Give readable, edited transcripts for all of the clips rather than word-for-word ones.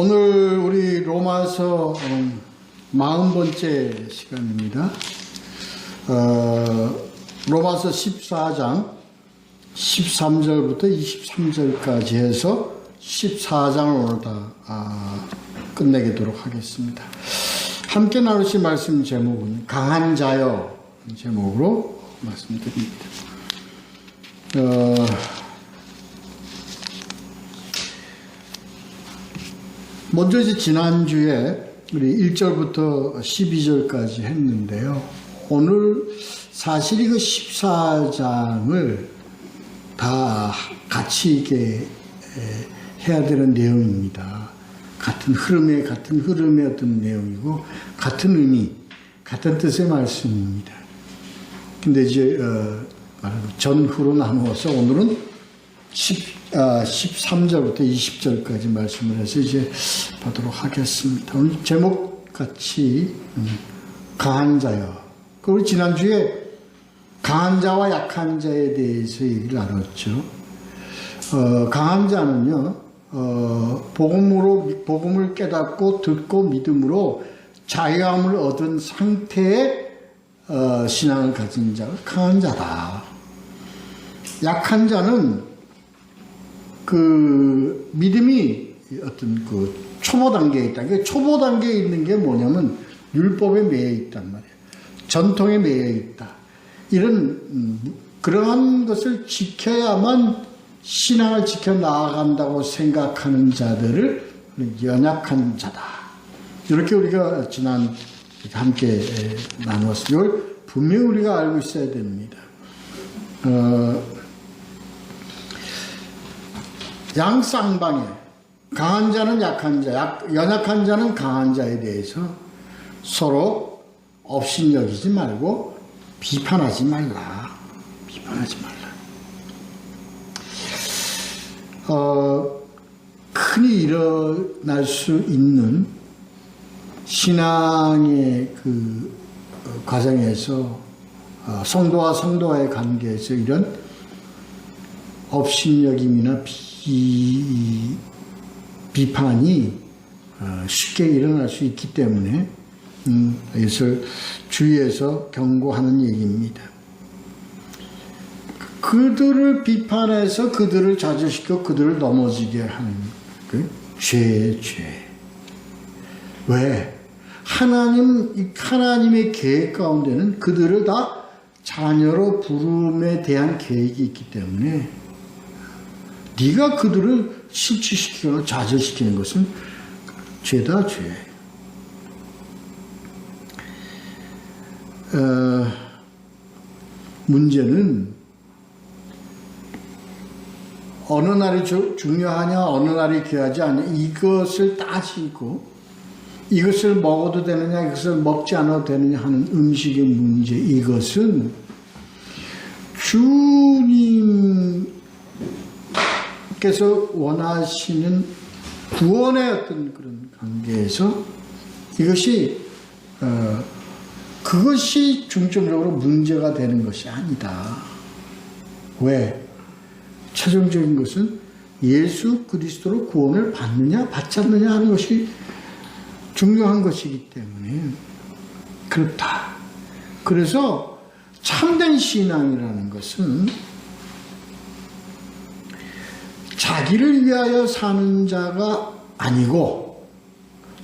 오늘 우리 로마서 40번째 시간입니다. 로마서 14장 13절부터 23절까지 해서 14장을 오늘 다 끝내도록 하겠습니다. 함께 나누실 말씀 제목은 강한 자여 제목으로 말씀드립니다. 먼저 이제 지난주에 우리 1절부터 12절까지 했는데요. 오늘 사실 이거 14장을 다 같이 이게 해야 되는 내용입니다. 같은 흐름의 어떤 내용이고, 같은 의미, 같은 뜻의 말씀입니다. 근데 이제, 전후로 나누어서 오늘은 13절부터 20절까지 말씀을 해서 이제 보도록 하겠습니다. 오늘 제목같이 강한 자여. 그리고 지난주에 강한 자와 약한 자에 대해서 얘기를 나눴죠. 강한 자는요, 복음을 깨닫고 듣고 믿음으로 자유함을 얻은 상태의 신앙을 가진 자가 강한 자다. 약한 자는 그 믿음이 어떤 그 초보 단계에 있다. 그 초보 단계에 있는 게 뭐냐면 율법에 매여 있단 말이에요. 전통에 매여 있다. 이런 그러한 것을 지켜야만 신앙을 지켜 나아간다고 생각하는 자들을 연약한 자다. 이렇게 우리가 지난 함께 나누었습니다. 이걸 분명히 우리가 알고 있어야 됩니다. 양쌍방에 강한 자는 약한 자, 연약한 자는 강한 자에 대해서 서로 업신여기지 말고 비판하지 말라. 흔히 일어날 수 있는 신앙의 그 과정에서 성도와 성도와의 관계에서 이런 업신여김이나 비판이 쉽게 일어날 수 있기 때문에 이것을 주의해서 경고하는 얘기입니다. 그들을 비판해서 그들을 좌절시켜 그들을 넘어지게 하는 그 죄. 왜? 하나님의 계획 가운데는 그들을 다 자녀로 부름에 대한 계획이 있기 때문에 네가 그들을 실추시키거나 좌절시키는 것은 죄다, 죄. 문제는 어느 날이 중요하냐, 어느 날이 귀하지 않냐, 이것을 따지고 이것을 먹어도 되느냐, 이것을 먹지 않아도 되느냐 하는 음식의 문제, 이것은 주님께서 원하시는 구원의 어떤 그런 관계에서 이것이 그것이 중점적으로 문제가 되는 것이 아니다. 왜? 최종적인 것은 예수 그리스도로 구원을 받느냐 받지 않느냐 하는 것이 중요한 것이기 때문에 그렇다. 그래서 참된 신앙이라는 것은 자기를 위하여 사는 자가 아니고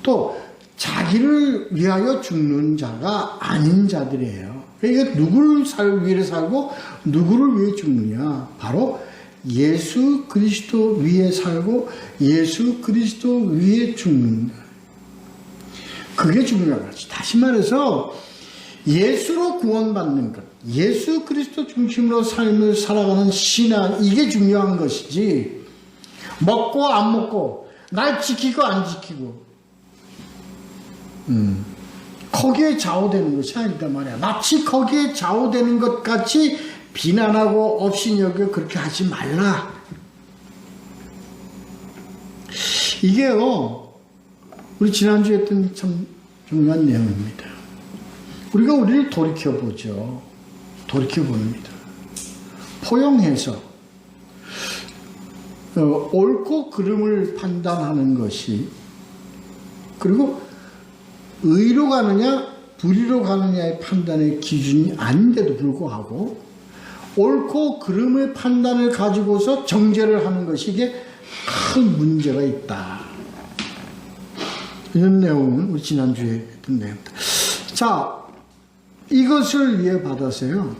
또 자기를 위하여 죽는 자가 아닌 자들이에요. 그러니까 누구를 위해 살고 누구를 위해 죽느냐. 바로 예수 그리스도 위에 살고 예수 그리스도 위에 죽는다. 그게 중요한 거지. 다시 말해서 예수로 구원받는 것, 예수 그리스도 중심으로 삶을 살아가는 신앙, 이게 중요한 것이지 먹고 안 먹고 날 지키고 안 지키고 거기에 좌우되는 것이 아니다 말이야. 마치 거기에 좌우되는 것 같이 비난하고 업신여겨 그렇게 하지 말라. 이게요, 우리 지난주에 했던 참 중요한 내용입니다. 우리가 우리를 돌이켜보죠. 돌이켜봅니다. 포용해서 옳고 그름을 판단하는 것이 그리고 의로 가느냐 불의로 가느냐의 판단의 기준이 아닌데도 불구하고 옳고 그름의 판단을 가지고서 정죄를 하는 것이 이게 큰 문제가 있다. 이런 내용은 우리 지난주에 했던 내용입니다. 자, 이것을 이해받아서요.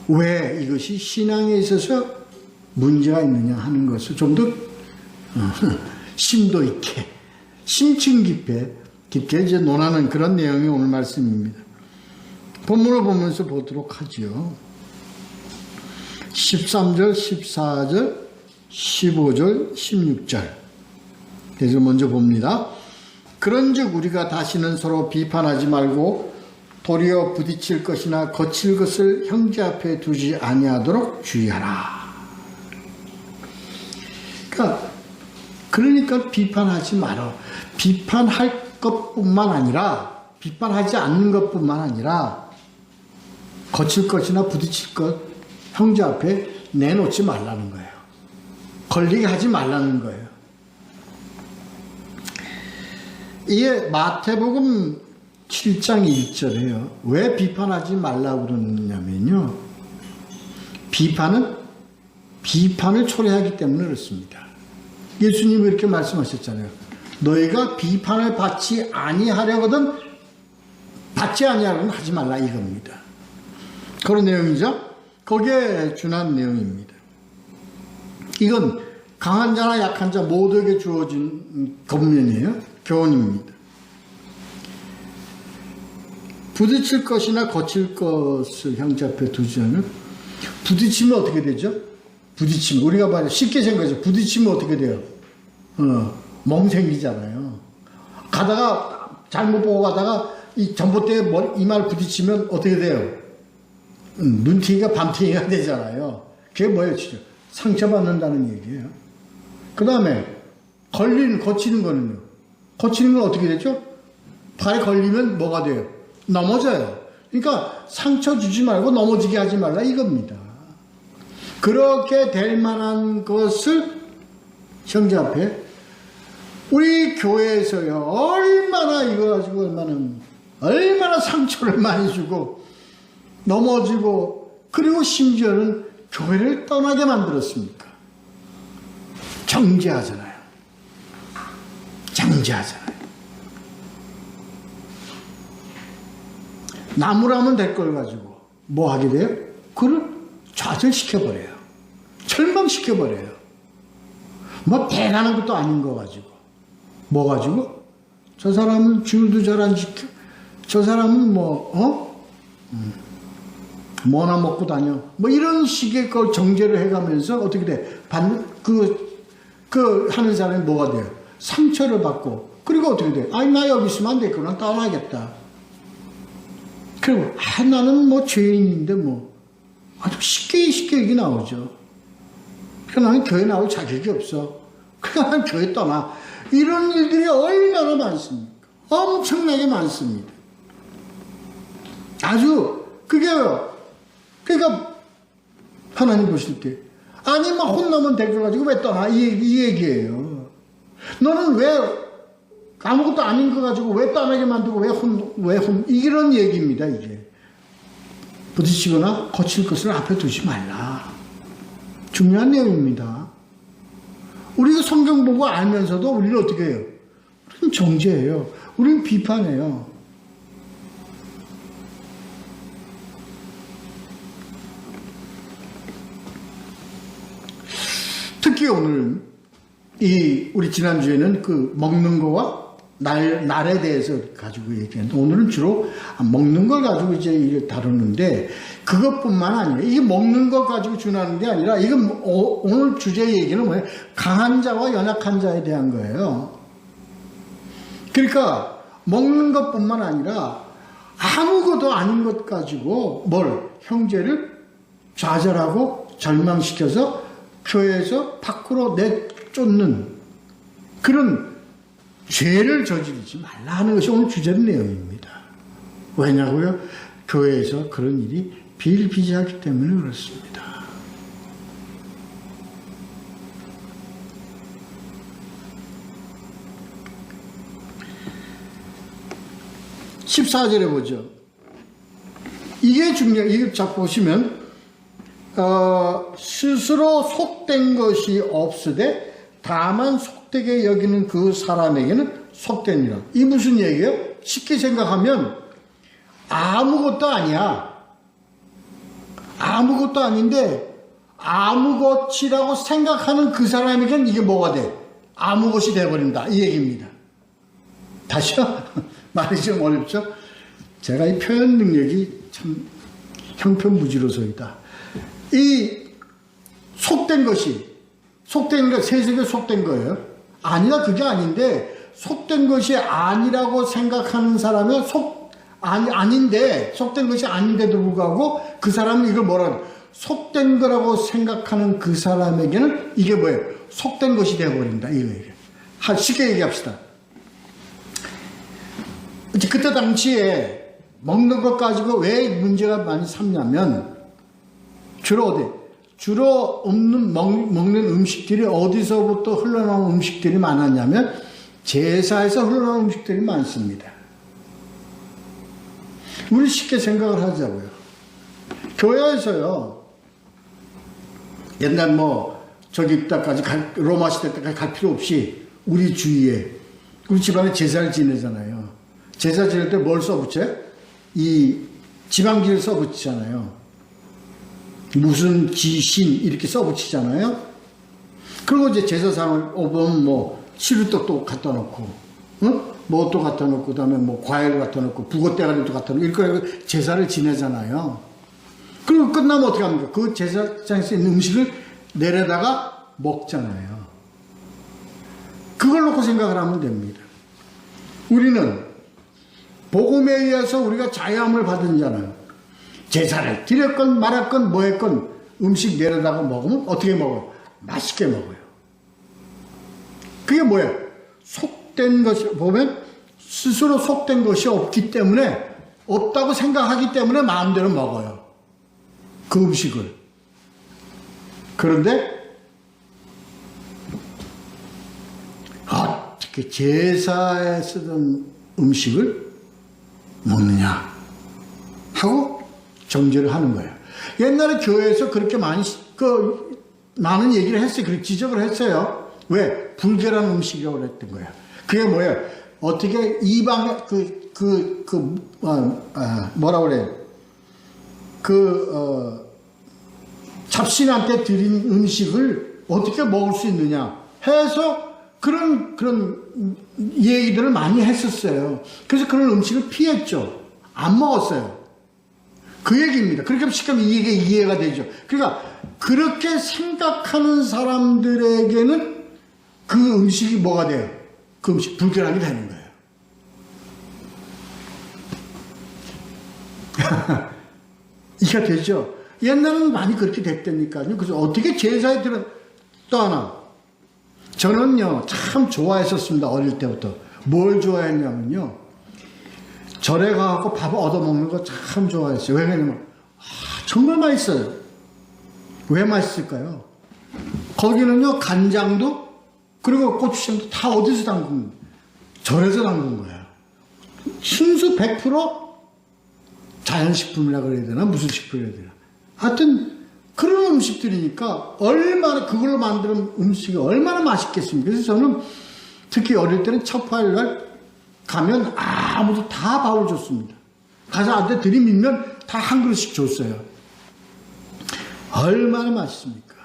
왜 이것이 신앙에 있어서 문제가 있느냐 하는 것을 좀 더 심도 있게, 심층 깊게 이제 논하는 그런 내용이 오늘 말씀입니다. 본문을 보면서 보도록 하죠. 13절, 14절, 15절, 16절. 그래서 먼저 봅니다. 그런즉 우리가 다시는 서로 비판하지 말고 도리어 부딪힐 것이나 거칠 것을 형제 앞에 두지 아니하도록 주의하라. 그러니까 비판하지 마라. 비판할 것뿐만 아니라, 비판하지 않는 것뿐만 아니라 거칠 것이나 부딪힐 것 형제 앞에 내놓지 말라는 거예요. 걸리게 하지 말라는 거예요. 이게 마태복음 7장 1절에요. 왜 비판하지 말라고 그러느냐면요. 비판을 초래하기 때문에 그렇습니다. 예수님이 이렇게 말씀하셨잖아요. 너희가 비판을 받지 아니하려거든 받지 아니하려면 하지 말라 이겁니다. 그런 내용이죠. 거기에 준한 내용입니다. 이건 강한 자나 약한 자 모두에게 주어진 권면이에요. 교훈입니다. 부딪힐 것이나 거칠 것을 형제 앞에 두지 않으면 부딪히면 어떻게 되죠? 부딪히면 우리가 말해 쉽게 생각해서 부딪히면 어떻게 돼요? 멍 생기잖아요. 가다가 잘못 보고 가다가 이 전봇대에 이마를 부딪히면 어떻게 돼요? 눈팅이가 밤팅이가 되잖아요. 그게 뭐예요, 진짜? 상처받는다는 얘기예요. 그 다음에 거치는 거는요. 거치는 건 어떻게 되죠? 발에 걸리면 뭐가 돼요? 넘어져요. 그러니까 상처 주지 말고 넘어지게 하지 말라 이겁니다. 그렇게 될 만한 것을 형제 앞에 우리 교회에서요 얼마나 이거 가지고 얼마나 상처를 많이 주고 넘어지고 그리고 심지어는 교회를 떠나게 만들었습니까? 정죄하잖아요. 나무라면 될 걸 가지고 뭐 하게 돼요? 그를 좌절시켜버려요. 절망시켜버려요. 뭐 대단한 것도 아닌 거 가지고 뭐 가지고? 저 사람은 줄도 잘 안 지켜. 저 사람은 뭐나 먹고 다녀. 뭐 이런 식의 그 정죄를 해가면서 어떻게 돼? 하는 사람이 뭐가 돼요? 상처를 받고. 그리고 어떻게 돼? 아니, 나 여기 있으면 안 되겠구나. 떠나겠다. 그리고, 나는 뭐 죄인인데 아주 쉽게 얘기 나오죠. 그러니까 나는 교회 나올 자격이 없어. 그러니까 난 교회 떠나. 이런 일들이 얼마나 많습니까? 엄청나게 많습니다. 아주, 그러니까, 하나님 보실 때, 아니, 혼나면 될 거 가지고 왜 떠나? 이 얘기예요. 너는 왜, 아무것도 아닌 거 가지고 왜 떠나게 만들고 이런 얘기입니다, 이게. 부딪히거나 거칠 것을 앞에 두지 말라. 중요한 내용입니다. 우리가 성경 보고 알면서도 우리는 어떻게 해요? 우리는 정죄해요. 우리는 비판해요. 특히 오늘 우리 지난주에는 먹는 거와 날에 대해서 가지고 얘기했는데 오늘은 주로 먹는 걸 가지고 이제 다루는데 그것뿐만 아니라 이게 먹는 것 가지고 준하는 게 아니라 이건 오늘 주제 얘기는 뭐예요? 강한 자와 연약한 자에 대한 거예요. 그러니까 먹는 것뿐만 아니라 아무것도 아닌 것 가지고 형제를 좌절하고 절망시켜서 교회에서 밖으로 내쫓는 그런 죄를 저지르지 말라 하는 것이 오늘 주제 내용입니다. 왜냐고요? 교회에서 그런 일이 비일비재하기 때문에 그렇습니다. 14절에 보죠. 이게 중요해요. 이거 자 보시면 스스로 속된 것이 없으되 다만 속되게 여기는 그 사람에게는 속되니라. 이 무슨 얘기예요? 쉽게 생각하면 아무것도 아니야. 아무것도 아닌데 아무것이라고 생각하는 그 사람에게는 이게 뭐가 돼? 아무것이 돼버린다. 이 얘기입니다. 다시요? 말이 좀 어렵죠? 제가 이 표현 능력이 참 형편무지로서이다. 이 속된 것이, 속된 것, 세속에 속된 거예요. 아니다, 그게 아닌데, 속된 것이 아니라고 생각하는 사람은 아닌데, 속된 것이 아닌데도 불구하고 그 사람은 이걸 뭐라 그래? 속된 거라고 생각하는 그 사람에게는 이게 뭐예요? 속된 것이 되어버린다. 이거예요. 쉽게 얘기합시다. 그때 당시에 먹는 것 가지고 왜 문제가 많이 삼냐면, 주로 먹는 음식들이 어디서부터 흘러나온 음식들이 많았냐면, 제사에서 흘러나온 음식들이 많습니다. 우리 쉽게 생각을 하자고요. 교회에서요, 옛날 저기까지 로마 시대 때까지 갈 필요 없이 우리 주위에, 우리 집안에 제사를 지내잖아요. 제사 지낼 때 뭘 써붙여요? 이 지방지를 써붙이잖아요. 무슨 지신 이렇게 써붙이잖아요. 그리고 이제 제사상을 보면 시루떡도 갖다 놓고, 또 갖다 놓고, 그 다음에 과일 갖다 놓고, 북어대가리도 갖다 놓고, 이렇게 제사를 지내잖아요. 그리고 끝나면 어떻게 합니까? 그 제사장에서 있는 음식을 내려다가 먹잖아요. 그걸 놓고 생각을 하면 됩니다. 우리는 복음에 의해서 우리가 자유함을 받은 자는 제사를 드렸건 말았건 했건 음식 내려다가 먹으면 어떻게 먹어요? 맛있게 먹어요. 그게 뭐예요? 속된 것이, 보면 스스로 속된 것이 없기 때문에, 없다고 생각하기 때문에 마음대로 먹어요. 그 음식을. 그런데 어떻게 제사에 쓰던 음식을 먹느냐 하고 정죄를 하는 거예요. 옛날에 교회에서 그렇게 많은 얘기를 했어요. 그렇게 지적을 했어요. 왜? 불결한 음식이라고 그랬던 거예요. 그게 뭐예요? 어떻게 이방의 뭐라 그래요? 잡신한테 드린 음식을 어떻게 먹을 수 있느냐 해서 그런 얘기들을 많이 했었어요. 그래서 그런 음식을 피했죠. 안 먹었어요. 그 얘기입니다. 그렇게 쉽게 하면 이게 이해가 되죠. 그러니까 그렇게 생각하는 사람들에게는 그 음식이 뭐가 돼요? 그 음식 불결하게 되는 거예요. 이해가 되죠? 옛날에는 많이 그렇게 됐다니까요. 그래서 어떻게 제사에 또 하나. 저는요, 참 좋아했었습니다. 어릴 때부터. 뭘 좋아했냐면요. 절에 가서 밥 얻어먹는 거 참 좋아했어요. 왜냐면, 정말 맛있어요. 왜 맛있을까요? 거기는요, 간장도, 그리고 고추장도 다 어디서 담근 거예요? 절에서 담근 거예요. 순수 100% 자연식품이라고 그래야 되나? 무슨 식품이라고 해야 되나? 하여튼, 그런 음식들이니까 얼마나 그걸로 만드는 음식이 얼마나 맛있겠습니까? 그래서 저는 특히 어릴 때는 첫 화요일 가면 아무도 다 밥을 줬습니다. 가서 한테 들이밀면 다 한 그릇씩 줬어요. 얼마나 맛있습니까?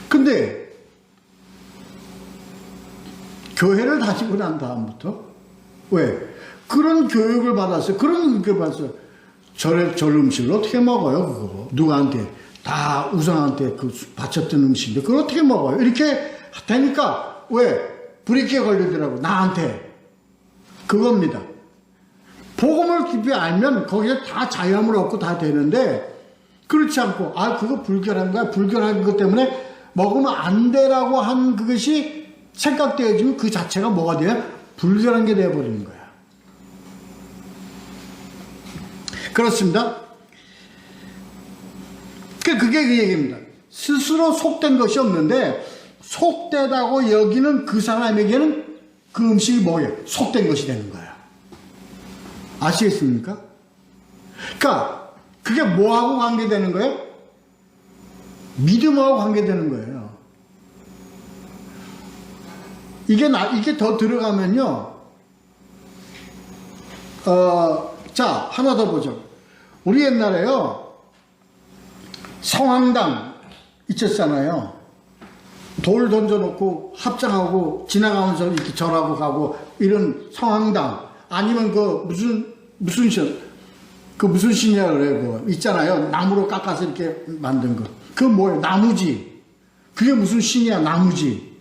근데 교회를 다니고 난 다음부터 왜? 그런 교육을 받았어요. 그런 교육을 받았어요. 절 음식을 어떻게 먹어요, 그거? 누구한테? 다 우상한테 바쳤던 음식인데, 그걸 어떻게 먹어요? 이렇게 되니까, 왜? 불이익에 걸리더라고, 나한테. 그겁니다. 복음을 깊이 알면 거기에 다 자유함을 얻고 다 되는데, 그렇지 않고, 그거 불결한 거야. 불결한 것 때문에 먹으면 안 되라고 한 그것이 생각되어지면 그 자체가 뭐가 돼요? 불결한 게 되어버리는 거야. 그렇습니다. 그게 그 얘기입니다. 스스로 속된 것이 없는데 속되다고 여기는 그 사람에게는 그 음식이 뭐예요? 속된 것이 되는 거야. 아시겠습니까? 그러니까 그게 뭐하고 관계되는 거예요? 믿음하고 관계되는 거예요. 이게 더 들어가면요. 자, 하나 더 보죠. 우리 옛날에요. 성황당 있었잖아요. 돌 던져놓고 합장하고 지나가면서 이렇게 절하고 가고 이런 성황당 아니면 무슨 신이라 그래요. 그거 있잖아요. 나무로 깎아서 이렇게 만든 거. 그거 뭐예요? 나무지. 그게 무슨 신이야? 나무지.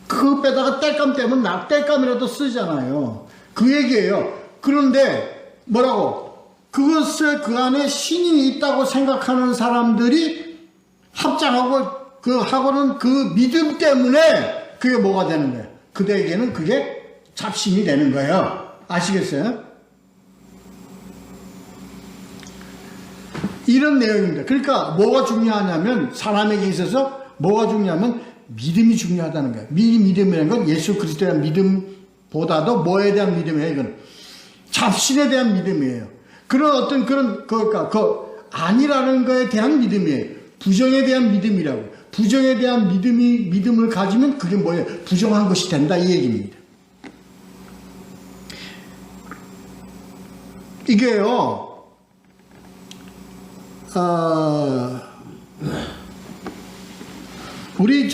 그거 빼다가 땔감 떼면 땔감이라도 쓰잖아요. 그 얘기예요. 그런데 뭐라고? 그것을 그 안에 신이 있다고 생각하는 사람들이 합장하고 하고는 그 믿음 때문에 그게 뭐가 되는 거예요? 그들에게는 그게 잡신이 되는 거예요. 아시겠어요? 이런 내용입니다. 그러니까 뭐가 중요하냐면 사람에게 있어서 뭐가 중요하면 믿음이 중요하다는 거예요. 믿음이라는 건 예수 그리스도에 대한 믿음보다도 뭐에 대한 믿음이에요? 이건 잡신에 대한 믿음이에요. 그러니까 아니라는 거에 대한 믿음이에요. 부정에 대한 믿음이라고. 부정에 대한 믿음을 가지면 그게 뭐예요? 부정한 것이 된다 이 얘기입니다. 이게요. 우리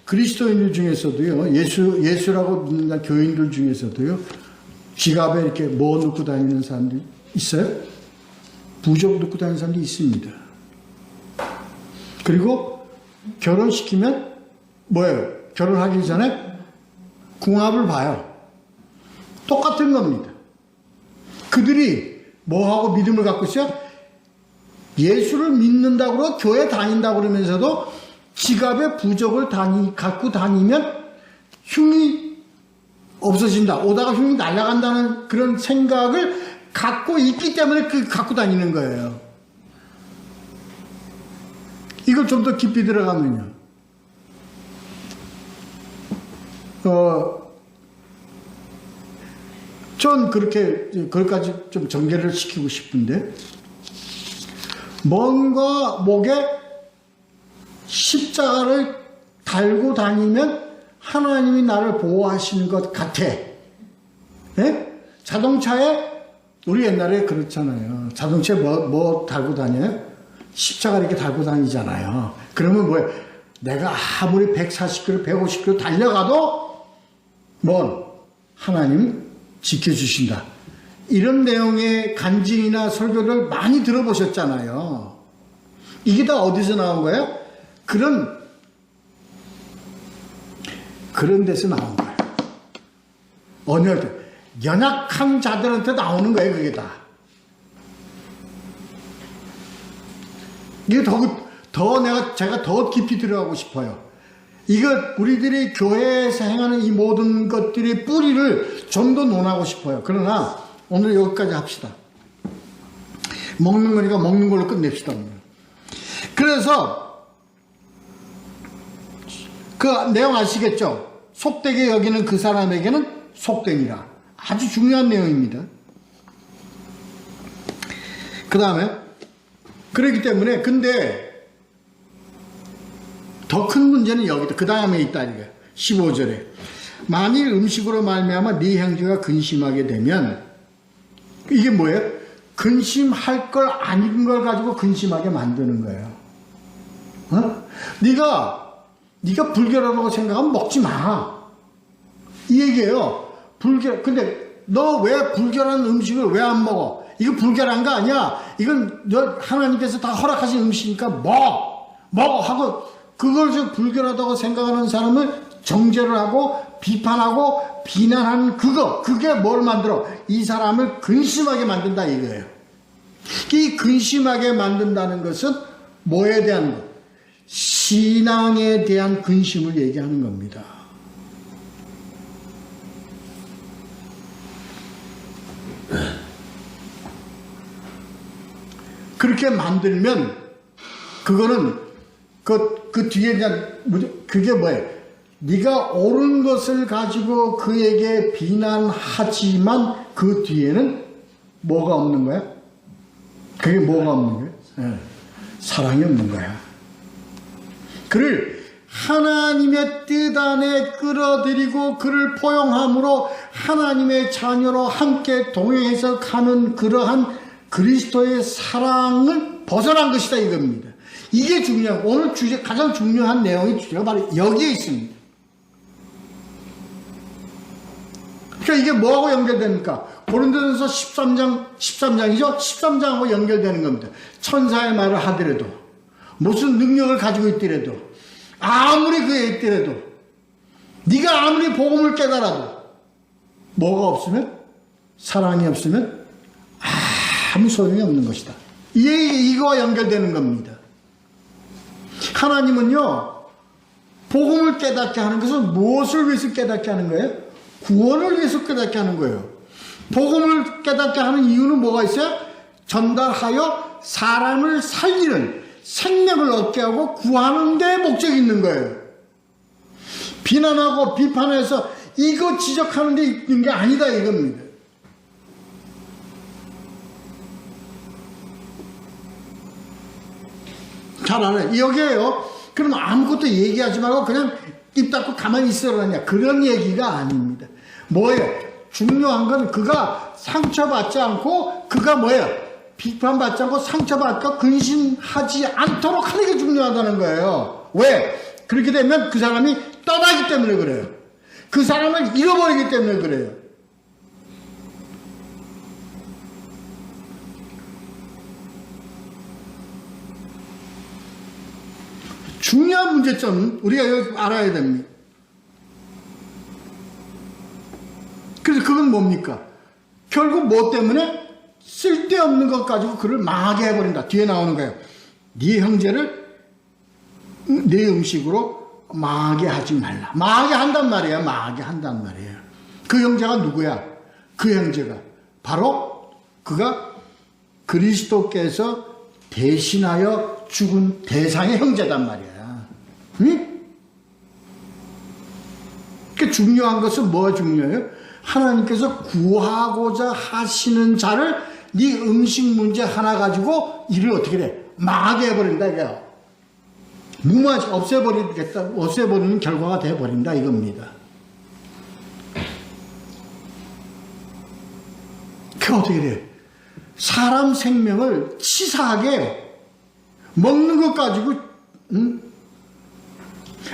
그리스도인들 중에서도요. 예수라고 믿는 교인들 중에서도요. 지갑에 이렇게 뭐 넣고 다니는 사람들이 있어요? 부적 넣고 다니는 사람들이 있습니다. 그리고 결혼시키면 뭐예요? 결혼하기 전에 궁합을 봐요. 똑같은 겁니다. 그들이 뭐하고 믿음을 갖고 있어요? 예수를 믿는다고 교회 다닌다고 그러면서도 지갑에 부적을 갖고 다니면 흉이 없어진다. 오다가 흉이 날아간다는 그런 생각을 갖고 있기 때문에 갖고 다니는 거예요. 이걸 좀 더 깊이 들어가면요. 전 그걸까지 좀 전개를 시키고 싶은데, 뭔가 목에 십자가를 달고 다니면 하나님이 나를 보호하시는 것 같아. 네? 자동차에, 우리 옛날에 그렇잖아요. 자동차에 뭐 달고 다녀요? 십자가 이렇게 달고 다니잖아요. 그러면 뭐예요? 내가 아무리 140km, 150km 달려가도 하나님 지켜주신다. 이런 내용의 간증이나 설교를 많이 들어보셨잖아요. 이게 다 어디서 나온 거예요? 그런 데서 나온 거예요. 어느 때 연약한 자들한테 나오는 거예요. 그게 다. 이게 제가 더 깊이 들어가고 싶어요. 이거 우리들이 교회에서 행하는 이 모든 것들의 뿌리를 좀 더 논하고 싶어요. 그러나 오늘 여기까지 합시다. 먹는 거니까 먹는 걸로 끝냅시다. 그래서 그 내용 아시겠죠? 속되게 여기는 그 사람에게는 속되니라. 아주 중요한 내용입니다. 그 다음에 그렇기 때문에 근데 더 큰 문제는 여기다. 그 다음에 있다. 이게 15절에 만일 음식으로 말미암아 네 형제가 근심하게 되면 이게 뭐예요? 근심할 걸 아닌 걸 가지고 근심하게 만드는 거예요. 네가 불결하다고 생각하면 먹지 마. 이 얘기예요. 근데 너 왜 불결한 음식을 왜 안 먹어? 이거 불결한 거 아니야? 이건 하나님께서 다 허락하신 음식이니까 먹어 하고 그걸 좀 불결하다고 생각하는 사람을 정죄를 하고 비판하고 비난하는 그게 뭘 만들어? 이 사람을 근심하게 만든다 이거예요. 이 근심하게 만든다는 것은 뭐에 대한 것? 신앙에 대한 근심을 얘기하는 겁니다. 그렇게 만들면 그거는 그 뒤에 그게 뭐예요? 네가 옳은 것을 가지고 그에게 비난하지만 그 뒤에는 뭐가 없는 거야? 그게 뭐가 없는 거야? 네. 사랑이 없는 거야. 그를 하나님의 뜻 안에 끌어들이고 그를 포용함으로 하나님의 자녀로 함께 동행해서 가는 그러한 그리스도의 사랑을 벗어난 것이다 이겁니다. 이게 중요한, 오늘 주제 가장 중요한 내용의 주제가 바로 여기에 있습니다. 그러니까 이게 뭐하고 연결됩니까? 고린도전서 13장이죠? 13장하고 연결되는 겁니다. 천사의 말을 하더라도, 무슨 능력을 가지고 있더라도, 아무리 그에 있더라도, 네가 아무리 복음을 깨달아도 뭐가 없으면, 사랑이 없으면 아무 소용이 없는 것이다. 이거와 연결되는 겁니다. 하나님은요, 복음을 깨닫게 하는 것은 무엇을 위해서 깨닫게 하는 거예요? 구원을 위해서 깨닫게 하는 거예요. 복음을 깨닫게 하는 이유는 뭐가 있어요? 전달하여 사람을 살리는, 생명을 얻게 하고 구하는 데 목적이 있는 거예요. 비난하고 비판해서 이거 지적하는 데 있는 게 아니다 이겁니다. 잘 알아요. 여기에요. 그럼 아무것도 얘기하지 말고 그냥 입 닫고 가만히 있으라냐. 그런 얘기가 아닙니다. 뭐예요? 중요한 건 그가 상처받지 않고 그가 뭐예요? 비판받지 않고 상처받고 근심하지 않도록 하는 게 중요하다는 거예요. 왜? 그렇게 되면 그 사람이 떠나기 때문에 그래요. 그 사람을 잃어버리기 때문에 그래요. 중요한 문제점은 우리가 여기 알아야 됩니다. 그래서 그건 뭡니까? 결국 뭐 때문에? 쓸데없는 것 가지고 그를 망하게 해버린다. 뒤에 나오는 거예요. 네 형제를 네 음식으로 망하게 하지 말라. 망하게 한단 말이에요. 망하게 한단 말이에요. 그 형제가 누구야? 그 형제가 바로 그가 그리스도께서 대신하여 죽은 대상의 형제단 말이야. 응? 그 중요한 것은 뭐가 중요해요? 하나님께서 구하고자 하시는 자를 네 음식 문제 하나 가지고 이를 어떻게 돼? 망하게 해버린다 이거야. 무마시 없애버리겠다. 없애버리는 결과가 돼버린다 이겁니다. 그게 어떻게 돼? 사람 생명을 치사하게 먹는 것 가지고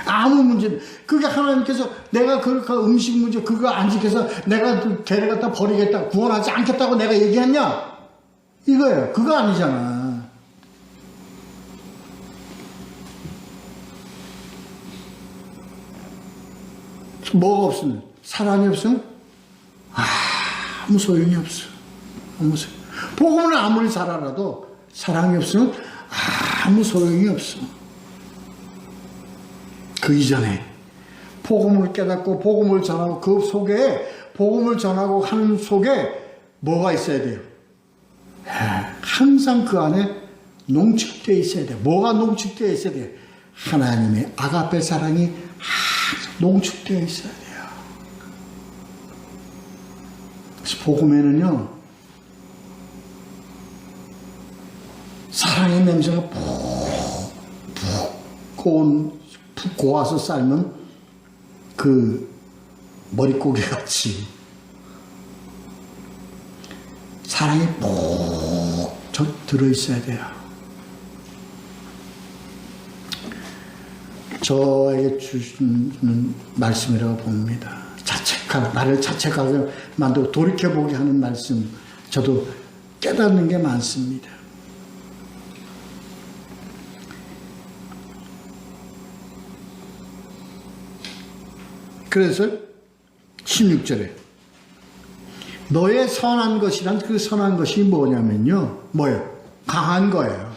아무 문제, 그게 하나님께서 내가 그 음식 문제 그거 안 지켜서 내가 걔를 갖다 버리겠다, 구원하지 않겠다고 내가 얘기했냐? 이거예요. 그거 아니잖아. 뭐가 없으면, 사랑이 없으면 아무 소용이 없어. 아무 소용. 복음을 아무리 잘 알아도 사랑이 없으면 아무 소용이 없어. 그 이전에 복음을 깨닫고 복음을 전하고 그 속에 복음을 전하고 하는 속에 뭐가 있어야 돼요? 항상 그 안에 농축되어 있어야 돼요. 뭐가 농축되어 있어야 돼요? 하나님의 아가페 사랑이 농축되어 있어야 돼요. 그래서 복음에는요, 사랑의 냄새가 푹 고와서 삶은 그 머릿고기 같이 사랑이 푹 들어있어야 돼요. 저에게 주시는 말씀이라고 봅니다. 나를 자책하게 만들고 돌이켜보게 하는 말씀, 저도 깨닫는 게 많습니다. 그래서 16절에 너의 선한 것이란 그 선한 것이 뭐냐면요, 뭐예요? 강한 거예요.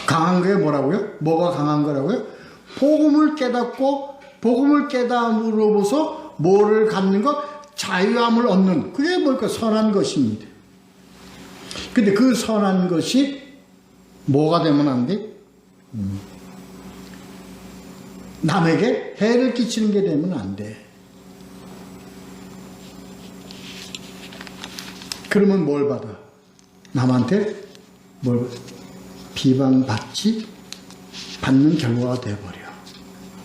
강한 게 뭐라고요? 뭐가 강한 거라고요? 복음을 깨닫고 복음을 깨달음으로부터 뭐를 갖는 것? 자유함을 얻는, 그게 뭘까? 선한 것입니다. 근데 그 선한 것이 뭐가 되면 안 돼? 남에게 해를 끼치는 게 되면 안 돼. 그러면 뭘 받아? 남한테 뭘 비방받지 받는 결과가 돼버려.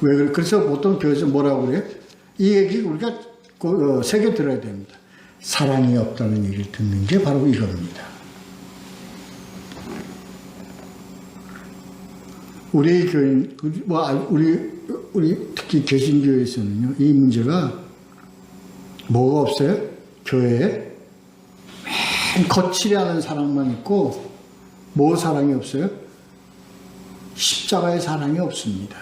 왜 그래? 그래서 보통 교회에서 뭐라고 그래요? 이 얘기 우리가 새겨 들어야 됩니다. 사랑이 없다는 얘기를 듣는 게 바로 이겁니다. 우리 교인, 우리 특히 개신교에서는요, 이 문제가 뭐가 없어요? 교회에 맨 거칠어하는 사랑만 있고, 뭐 사랑이 없어요? 십자가의 사랑이 없습니다.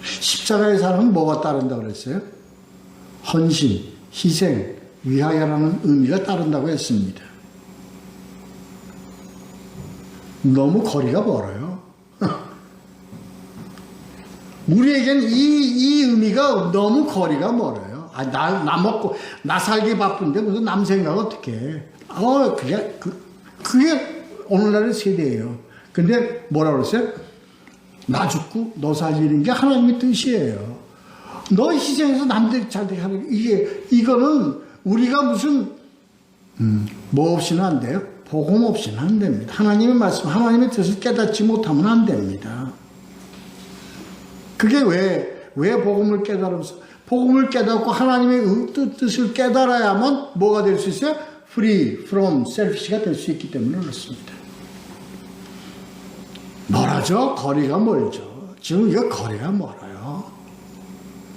십자가의 사랑은 뭐가 따른다고 그랬어요? 헌신, 희생, 위하여라는 의미가 따른다고 했습니다. 너무 거리가 멀어요. 우리에겐 이 의미가 너무 거리가 멀어요. 나 먹고, 나 살기 바쁜데 무슨 남 생각 어떻게 해. 그게 오늘날의 세대예요. 근데 뭐라고 그랬어요? 나 죽고 너 살리는 게 하나님의 뜻이에요. 너 희생해서 남들 잘 되게 하는 이거는 우리가 무슨 뭐 없이는 안 돼요? 복음 없이는 안 됩니다. 하나님의 말씀, 하나님의 뜻을 깨닫지 못하면 안 됩니다. 그게 왜 복음을 깨달으면서 복음을 깨닫고 하나님의 뜻을 깨달아야만 뭐가 될 수 있어요? Free from selfish가 될 수 있기 때문에 그렇습니다. 멀어져? 거리가 멀죠. 지금 이거 거리가 멀어요.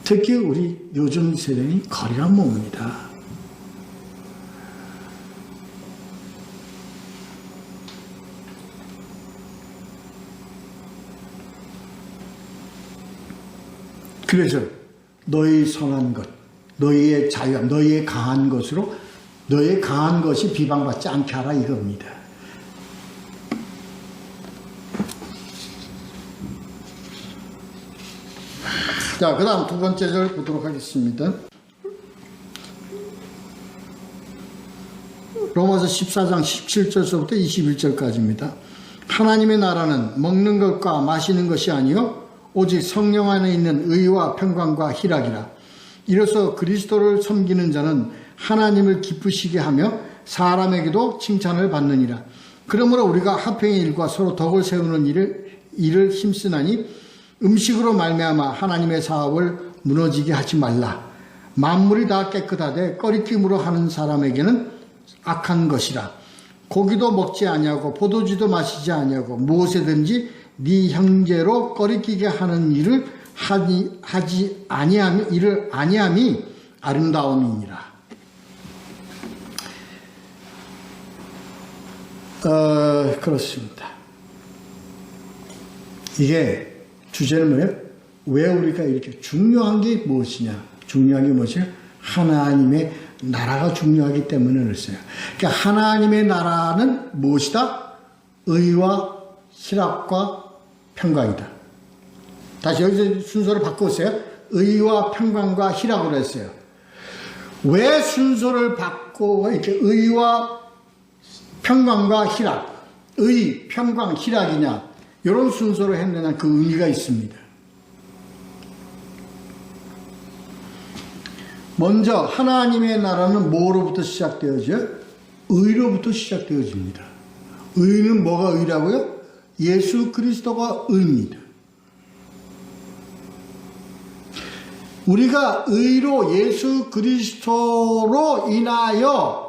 특히 우리 요즘 세대는 거리가 멉니다. 그래서 너희 선한 것, 너희의 자유함, 너희의 강한 것으로 너희의 강한 것이 비방받지 않게 하라 이겁니다. 자, 그 다음 두 번째 절 보도록 하겠습니다. 로마서 14장 17절서부터 21절까지입니다. 하나님의 나라는 먹는 것과 마시는 것이 아니요 오직 성령 안에 있는 의와 평강과 희락이라. 이로써 그리스도를 섬기는 자는 하나님을 기쁘시게 하며 사람에게도 칭찬을 받느니라. 그러므로 우리가 화평의 일과 서로 덕을 세우는 일을 힘쓰나니 음식으로 말미암아 하나님의 사업을 무너지게 하지 말라. 만물이 다 깨끗하되 꺼리낌으로 하는 사람에게는 악한 것이라. 고기도 먹지 아니하고 포도주도 마시지 아니하고 무엇에든지 네 형제로 꺼리끼게 하는 일을 하지 아니함이 아름다움이니라. 그렇습니다. 이게 주제는 뭐예요? 왜 우리가 이렇게 중요한 게 무엇이냐? 중요한 게 무엇이에요? 하나님의 나라가 중요하기 때문에 그랬어요. 그러니까 하나님의 나라는 무엇이다? 의와 희락과 평강이다. 다시 여기서 순서를 바꾸었어요. 의와 평강과 희락으로 했어요. 왜 순서를 바꾸고 이렇게 의와 평강과 희락, 의, 평강, 희락이냐? 이런 순서로 했느냐 그 의미가 있습니다. 먼저 하나님의 나라는 뭐로부터 시작되어져요? 의로부터 시작되어집니다. 의는 뭐가 의라고요? 예수 그리스도가 의입니다. 우리가 의로 예수 그리스도로 인하여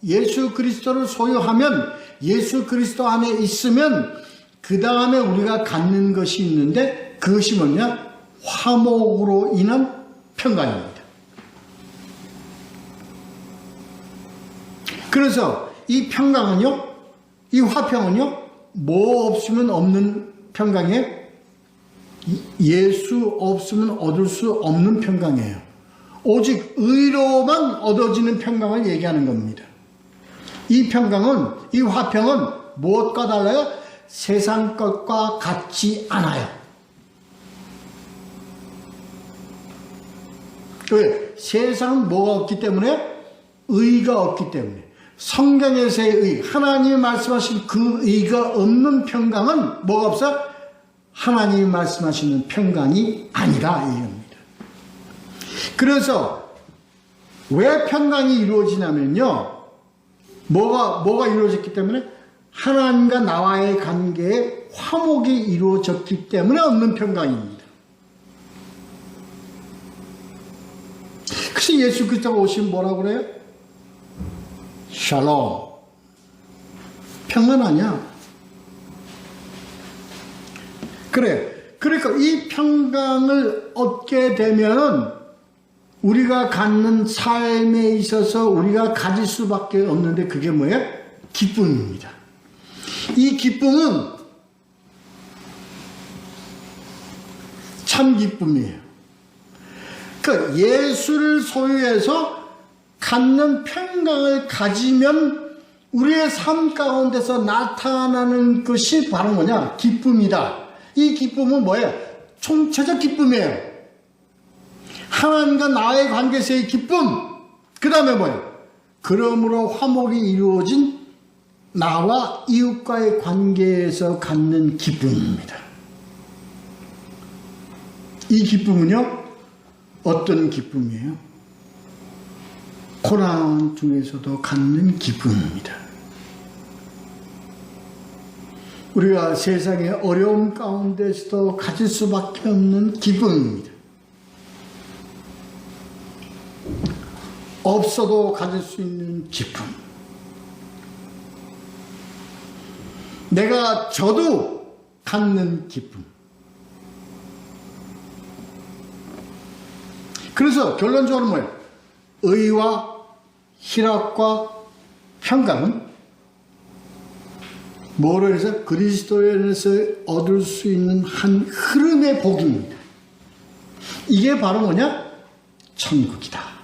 예수 그리스도를 소유하면 예수 그리스도 안에 있으면 그 다음에 우리가 갖는 것이 있는데 그것이 뭐냐? 화목으로 인한 평강입니다. 그래서 이 평강은요, 이 화평은요, 뭐 없으면 없는 평강이에요? 예수 없으면 얻을 수 없는 평강이에요. 오직 의로만 얻어지는 평강을 얘기하는 겁니다. 이 평강은, 이 화평은 무엇과 달라요? 세상 것과 같지 않아요. 왜? 세상은 뭐가 없기 때문에? 의가 없기 때문에. 성경에서의 의, 하나님이 말씀하신 그 의가 없는 평강은 뭐가 없어? 하나님이 말씀하시는 평강이 아니라 이겁니다. 그래서 왜 평강이 이루어지냐면요, 뭐가 이루어졌기 때문에? 하나님과 나와의 관계에 화목이 이루어졌기 때문에 얻는 평강입니다. 그래서 예수 그리스도가 오시면 뭐라고 그래요? 샬롬. 평안 아니야. 그래. 그러니까 이 평강을 얻게 되면 우리가 갖는 삶에 있어서 우리가 가질 수밖에 없는데 그게 뭐예요? 기쁨입니다. 이 기쁨은 참 기쁨이에요. 그러니까 예수를 소유해서 갖는 평강을 가지면 우리의 삶 가운데서 나타나는 것이 바로 뭐냐? 기쁨이다. 이 기쁨은 뭐예요? 총체적 기쁨이에요. 하나님과 나의 관계에서의 기쁨. 그 다음에 뭐예요? 그러므로 화목이 이루어진 나와 이웃과의 관계에서 갖는 기쁨입니다. 이 기쁨은요, 어떤 기쁨이에요? 고난 중에서도 갖는 기쁨입니다. 우리가 세상의 어려움 가운데서도 가질 수밖에 없는 기쁨입니다. 없어도 가질 수 있는 기쁨. 내가 져도 갖는 기쁨. 그래서 결론적으로 뭐예요? 의와 희락과 평강은 뭐로 해서 그리스도에서 얻을 수 있는 한 흐름의 복입니다. 이게 바로 뭐냐? 천국이다.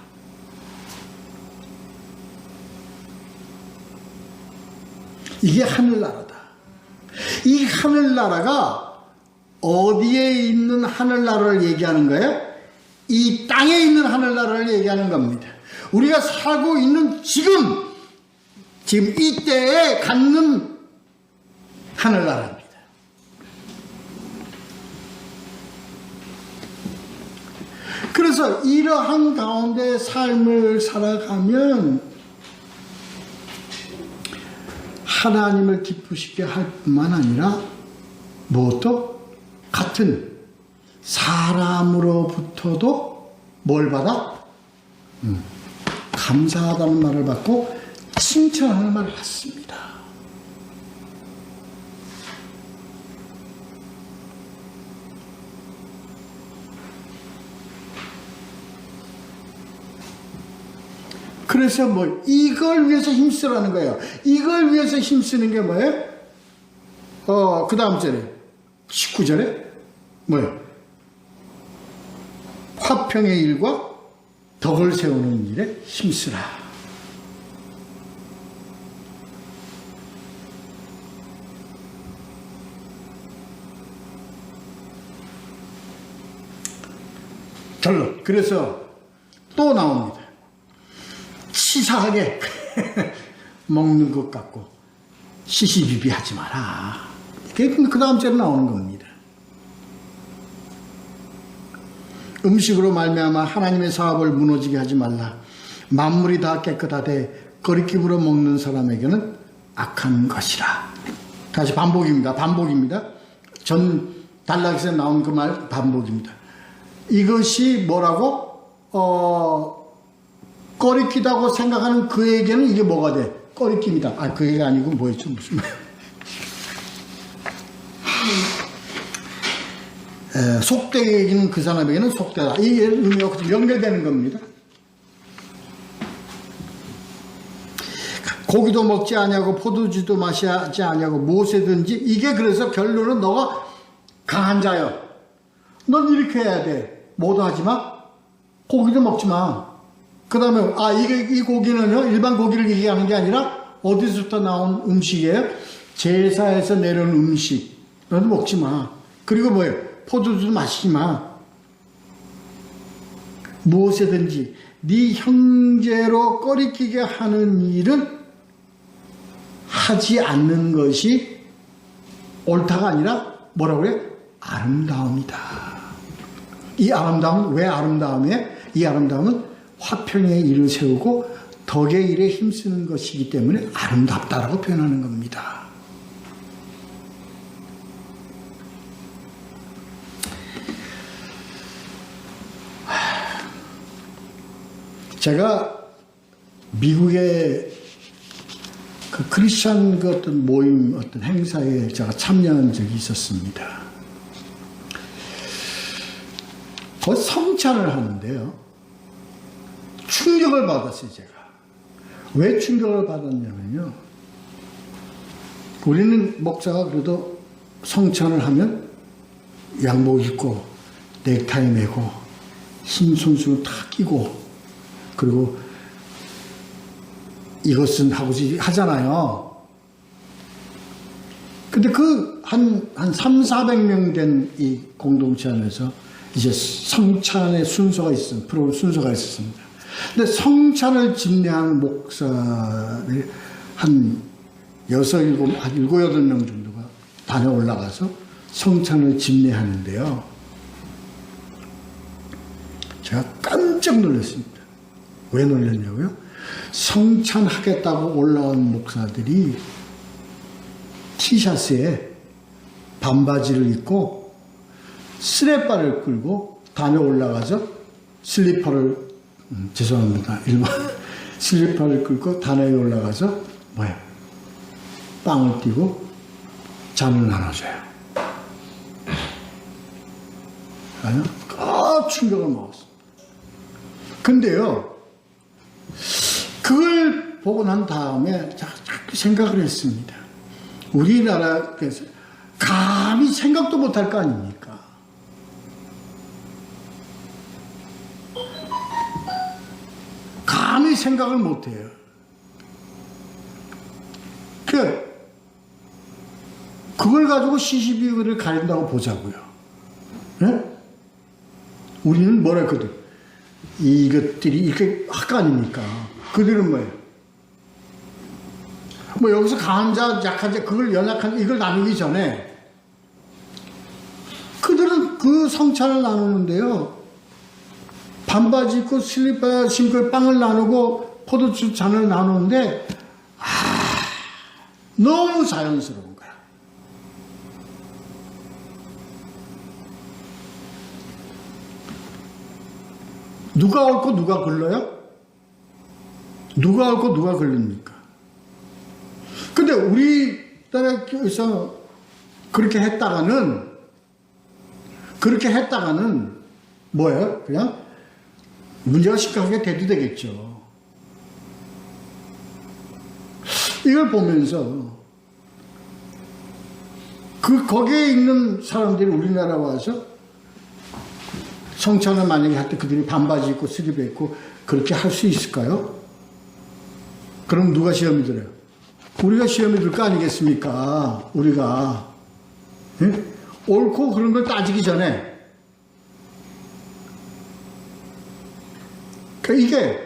이게 하늘나라다. 이 하늘나라가 어디에 있는 하늘나라를 얘기하는 거예요? 이 땅에 있는 하늘나라를 얘기하는 겁니다. 우리가 살고 있는 지금 이때에 갖는 하늘나라입니다. 그래서 이러한 가운데 삶을 살아가면 하나님을 기쁘시게 할 뿐만 아니라 무엇도 같은 사람으로부터도 뭘 받아? 감사하다는 말을 받고 칭찬하는 말을 받습니다. 그래서 이걸 위해서 힘쓰라는 거예요. 이걸 위해서 힘쓰는 게 뭐예요? 그 다음 절에 19절에 뭐예요? 화평의 일과 덕을 세우는 일에 힘쓰라. 결론. 그래서 또 나옵니다. 치사하게 먹는 것 같고 시시비비 하지 마라. 그 다음 절에 나오는 겁니다. 음식으로 말미암아 하나님의 사업을 무너지게 하지 말라. 만물이 다 깨끗하되 거리낌으로 먹는 사람에게는 악한 것이라. 다시 반복입니다. 전 단락에서 나온 그 말 반복입니다. 이것이 뭐라고? 꺼리끼다고 생각하는 그에게는 이게 뭐가 돼? 꺼리낍니다. 그 얘기가 아니고 뭐였죠? 무슨 말? 속되게 얘기는 그 사람에게는 속되다. 이 의미가 연결되는 겁니다. 고기도 먹지 아니하고 포도주도 마시지 아니하고 무엇이든지 이게 그래서 결론은 너가 강한 자여. 넌 이렇게 해야 돼. 뭐도 하지 마. 고기도 먹지 마. 그 다음에 이 고기는요 일반 고기를 얘기하는 게 아니라 어디서부터 나온 음식이에요? 제사에서 내려온 음식. 너는 먹지 마. 그리고 뭐예요? 포도주도 마시지 마. 무엇이든지 네 형제로 꺼리끼게 하는 일은 하지 않는 것이 옳다가 아니라 뭐라고 그래요? 아름다움이다. 이 아름다움은 왜 아름다움이에요? 이 아름다움은 화평의 일을 세우고 덕의 일에 힘쓰는 것이기 때문에 아름답다라고 표현하는 겁니다. 제가 미국의 그 크리스찬 그 어떤 모임, 어떤 행사에 제가 참여한 적이 있었습니다. 그 성찬을 하는데요. 충격을 받았어요, 제가. 왜 충격을 받았냐면요. 우리는 목사가 그래도 성찬을 하면 양복 입고, 넥타이 매고, 흰 손수건 다 끼고, 그리고 이것은 하고지 하잖아요. 근데 한 300~400명 된 이 공동체 안에서 이제 성찬의 순서가 있었습니다. 프로그램 순서가 있었습니다. 근데 성찬을 집례한 목사를 한 7~8명 정도가 단에 올라가서 성찬을 집례하는데요. 제가 깜짝 놀랐습니다. 왜 놀랐냐고요? 성찬하겠다고 올라온 목사들이 티셔츠에 반바지를 입고 스레바를 끌고 단에 올라가서 슬리퍼를 죄송합니다. 일반 슬리퍼를 끌고 단에 올라가서 빵을 띄고 잔을 나눠줘요. 충격을 먹었습니다. 근데요, 그걸 보고 난 다음에 자꾸 생각을 했습니다. 우리나라에서 감히 생각도 못할 거 아닙니까? 감히 생각을 못해요. 그걸 가지고 시시비비를 가린다고 보자고요. 네? 우리는 뭐라 했거든? 이것들이 이렇게 할 거 아닙니까? 그들은 뭐예요? 뭐 여기서 강한 자, 약한 자, 그걸 연약한 자, 이걸 나누기 전에 그들은 그 성찬을 나누는데요. 반바지 입고 슬리퍼 신고 빵을 나누고 포도주 잔을 나누는데 너무 자연스러운 거야. 누가 옳고 누가 글러요? 누가 옳고 누가 걸립니까? 근데 우리나라에서 그렇게 했다가는 뭐예요? 그냥 문제가 심각하게 대두되겠죠. 이걸 보면서 거기에 있는 사람들이 우리나라 와서 성찬을 만약에 할 때 그들이 반바지 입고 슬리퍼 입고 그렇게 할 수 있을까요? 그럼 누가 시험이 들어요? 우리가 시험이 들 거 아니겠습니까? 우리가. 예? 옳고 그런 걸 따지기 전에. 그러니까 이게,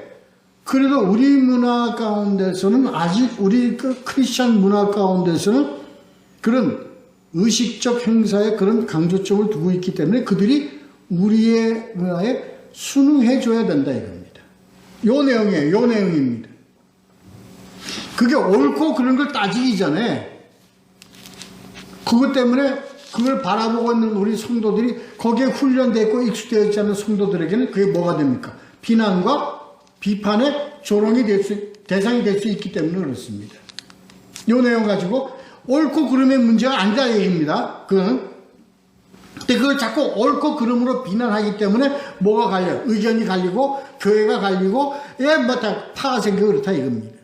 그래도 우리 문화 가운데서는 아직 우리 그 크리스찬 문화 가운데서는 그런 의식적 행사에 그런 강조점을 두고 있기 때문에 그들이 우리의 문화에 순응해 줘야 된다 이겁니다. 요 내용이에요. 요 내용입니다. 그게 옳고 그런 걸 따지기 전에 그것 때문에 그걸 바라보고 있는 우리 성도들이 거기에 훈련되어 있고 익숙되어 있지 않은 성도들에게는 그게 뭐가 됩니까? 비난과 비판의 조롱이 대상이 될 수 있기 때문에 그렇습니다. 이 내용 가지고 옳고 그름의 문제가 아니다 얘기입니다. 근데 그걸 자꾸 옳고 그름으로 비난하기 때문에 뭐가 갈려요? 의견이 갈리고 교회가 갈리고 다 파가 생기고 그렇다 이겁니다.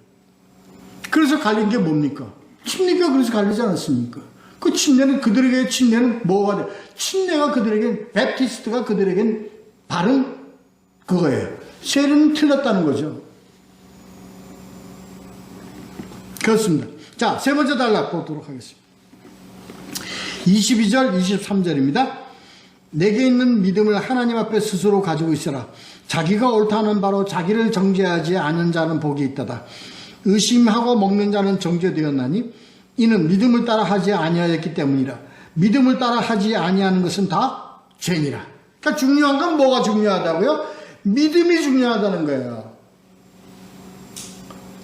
그래서 갈린 게 뭡니까? 침례가 그래서 갈리지 않았습니까? 그 침례는 그들에게 침례는 뭐가 돼? 침례가 그들에겐 베프티스트가 그들에겐 바른 그거예요. 세례는 틀렸다는 거죠. 그렇습니다. 자, 세 번째 단락 보도록 하겠습니다. 22절, 23절입니다. 내게 있는 믿음을 하나님 앞에 스스로 가지고 있어라. 자기가 옳다는 바로 자기를 정죄하지 않은 자는 복이 있다다. 의심하고 먹는 자는 정죄되었나니 이는 믿음을 따라 하지 아니하였기 때문이라. 믿음을 따라 하지 아니하는 것은 다 죄니라. 그러니까 중요한 건 뭐가 중요하다고요? 믿음이 중요하다는 거예요.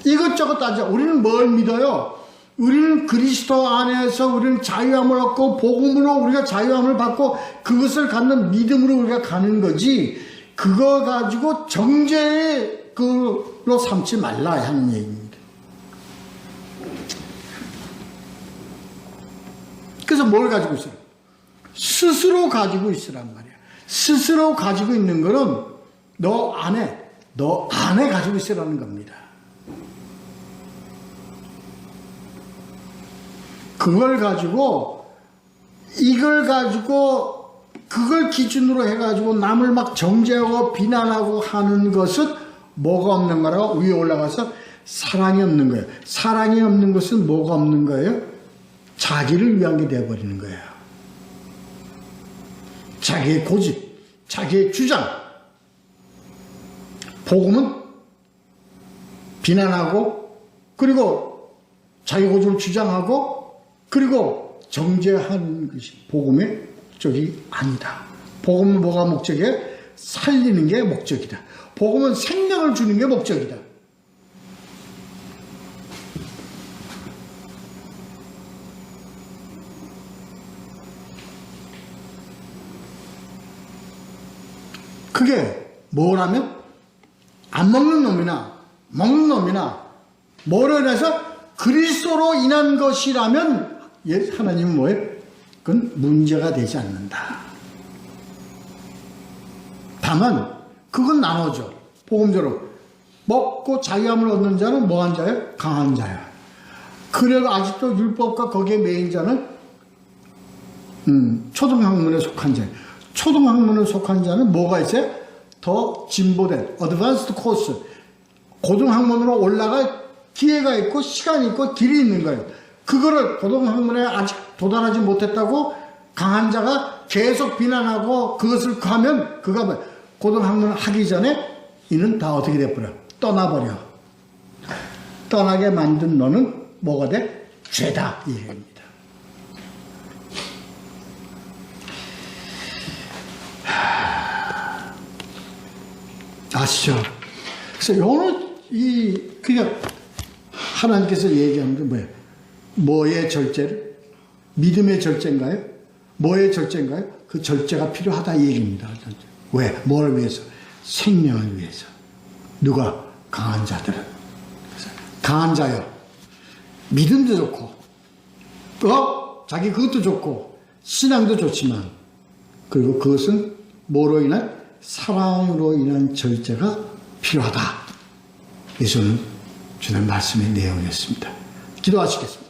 이것저것 따져. 우리는 뭘 믿어요? 우리는 그리스도 안에서 우리는 자유함을 얻고 복음으로 우리가 자유함을 받고 그것을 갖는 믿음으로 우리가 가는 거지, 그거 가지고 정죄의 그로 삼지 말라 하는 얘기입니다. 그래서 뭘 가지고 있어요? 스스로 가지고 있으란 말이야. 스스로 가지고 있는 거는 너 안에 가지고 있으라는 겁니다. 그걸 가지고, 이걸 가지고, 그걸 기준으로 해가지고 남을 막 정죄하고 비난하고 하는 것은 뭐가 없는 거라고 위에 올라가서 사랑이 없는 거예요. 사랑이 없는 것은 뭐가 없는 거예요? 자기를 위한 게 되어버리는 거예요. 자기의 고집, 자기의 주장. 복음은 비난하고, 그리고 자기 고집을 주장하고, 그리고 정죄하는 것이 복음의 목적이 아니다. 복음은 뭐가 목적이에요? 살리는 게 목적이다. 복음은 생명을 주는 게 목적이다. 그게 뭐라면 안 먹는 놈이나 먹는 놈이나 뭐로 인해서 그리스도로 인한 것이라면 하나님은 뭐예요? 그건 문제가 되지 않는다. 다만 그건 나눠져. 복음대로 먹고 자유함을 얻는 자는 뭐한 자예요? 강한 자야. 그래도 아직도 율법과 거기에 매인 자는 초등학문에 속한 자예요. 초등학문에 속한 자는 뭐가 있어요? 더 진보된 어드밴스드 코스, 고등학문으로 올라갈 기회가 있고 시간이 있고 길이 있는 거예요. 그거를 고등학문에 아직 도달하지 못했다고 강한 자가 계속 비난하고 그것을 하면, 그가 고등학문을 하기 전에 이는 다 어떻게 돼버려? 떠나버려. 떠나게 만든 너는 뭐가 돼? 죄다. 이 얘기입니다. 아시죠? 그래서 요는 그냥 하나님께서 얘기하는 게 뭐예요? 뭐의 절제를? 믿음의 절제인가요? 뭐의 절제인가요? 그 절제가 필요하다 이 얘기입니다. 왜? 뭘 위해서? 생명을 위해서. 누가? 강한 자들은. 강한 자요. 믿음도 좋고, 자기 그것도 좋고, 신앙도 좋지만, 그리고 그것은 뭐로 인한? 사랑으로 인한 절제가 필요하다. 이것은 주님 말씀의 내용이었습니다. 기도하시겠습니다.